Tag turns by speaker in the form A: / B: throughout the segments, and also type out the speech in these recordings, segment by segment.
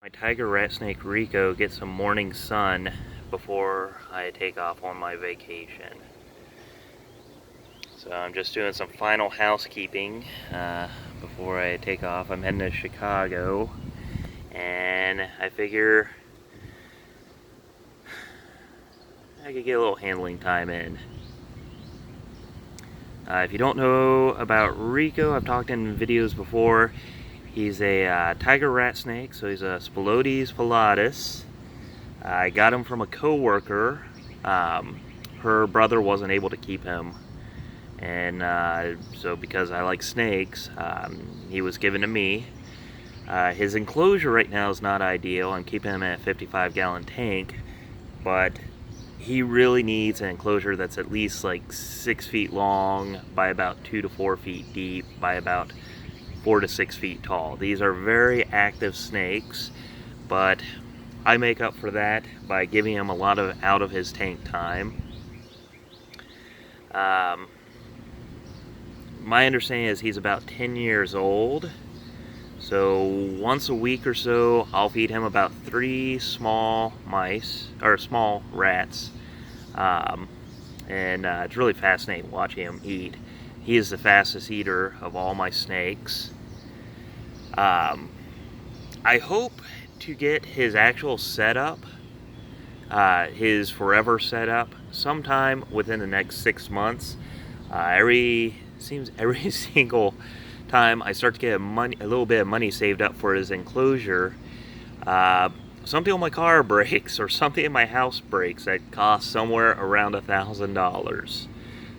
A: My tiger rat snake Rico gets some morning sun before I take off on my vacation. So I'm just doing some final housekeeping before I take off. I'm heading to Chicago, and I figure I could get a little handling time in. If you don't know about Rico, I've talked in videos before. He's a tiger rat snake, so he's a Spilotes pilatus. I got him from a co-worker. Her brother wasn't able to keep him, and so because I like snakes, he was given to me. His enclosure right now is not ideal. I'm keeping him in a 55-gallon tank, but he really needs an enclosure that's at least like 6 feet long by about 2 to 4 feet deep by about 4 to 6 feet tall. These are very active snakes, but I make up for that by giving him a lot of out of his tank time. My understanding is he's about 10 years old, so once a week or so I'll feed him about 3 small mice, or small rats, and it's really fascinating watching him eat. He is the fastest eater of all my snakes. I hope to get his actual setup, his forever setup, sometime within the next 6 months. Every single time I start to get a little bit of money saved up for his enclosure, something on my car breaks or something in my house breaks that costs somewhere around $1,000.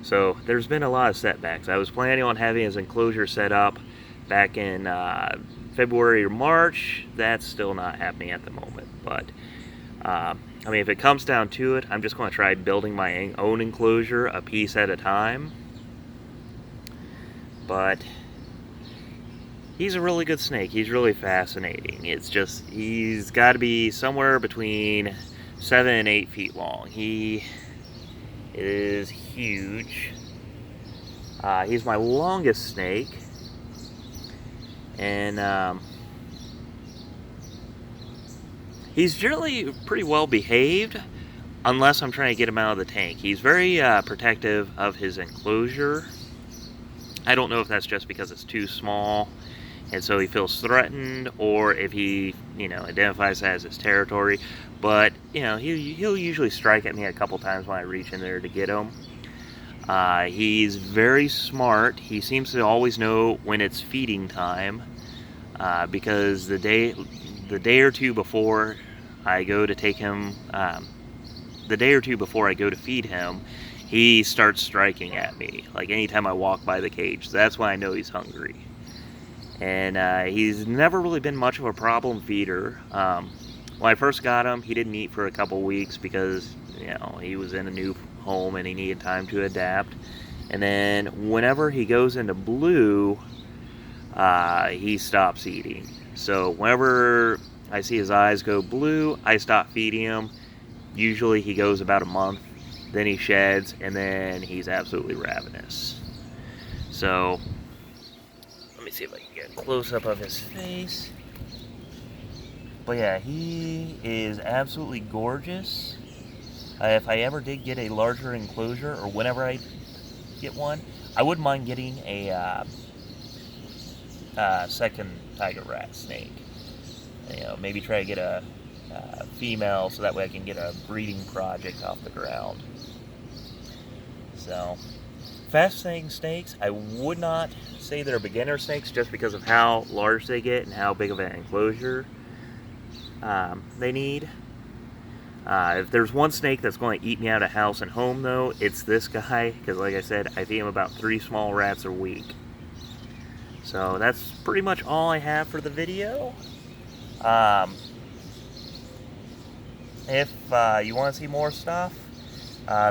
A: So there's been a lot of setbacks. I was planning on having his enclosure set up back in February or March. That's still not happening at the moment, but I mean, if it comes down to it, I'm just going to try building my own enclosure a piece at a time. But he's a really good snake. He's really fascinating. It's just, he's got to be somewhere between 7 and 8 feet long. He is huge. He's my longest snake, and he's generally pretty well behaved unless I'm trying to get him out of the tank. He's very protective of his enclosure. I don't know if that's just because it's too small and so he feels threatened, or if he, identifies that as his territory. But, he'll usually strike at me a couple times when I reach in there to get him. He's very smart. He seems to always know when it's feeding time, because the day or two before I go to take him, the day or two before I go to feed him, he starts striking at me, like anytime I walk by the cage. So that's when I know he's hungry. And he's never really been much of a problem feeder. When I first got him, he didn't eat for a couple weeks because, he was in a new home and he needed time to adapt. And then whenever he goes into blue, he stops eating. So whenever I see his eyes go blue, I stop feeding him. Usually he goes about a month, then he sheds, and then he's absolutely ravenous. So let me see if I can get a close-up of his face. But yeah, he is absolutely gorgeous. If I ever did get a larger enclosure, or whenever I get one, I wouldn't mind getting a second tiger rat snake. Maybe try to get a female so that way I can get a breeding project off the ground. So, fascinating snakes. I would not say they're beginner snakes just because of how large they get and how big of an enclosure they need. If there's one snake that's going to eat me out of house and home, though, it's this guy, because like I said, I feed him about 3 small rats a week. So that's pretty much all I have for the video. If you want to see more stuff,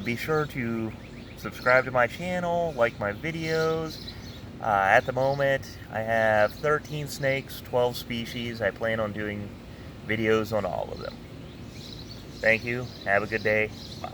A: be sure to subscribe to my channel, like my videos. At the moment, I have 13 snakes, 12 species. I plan on doing videos on all of them. Thank you. Have a good day. Bye.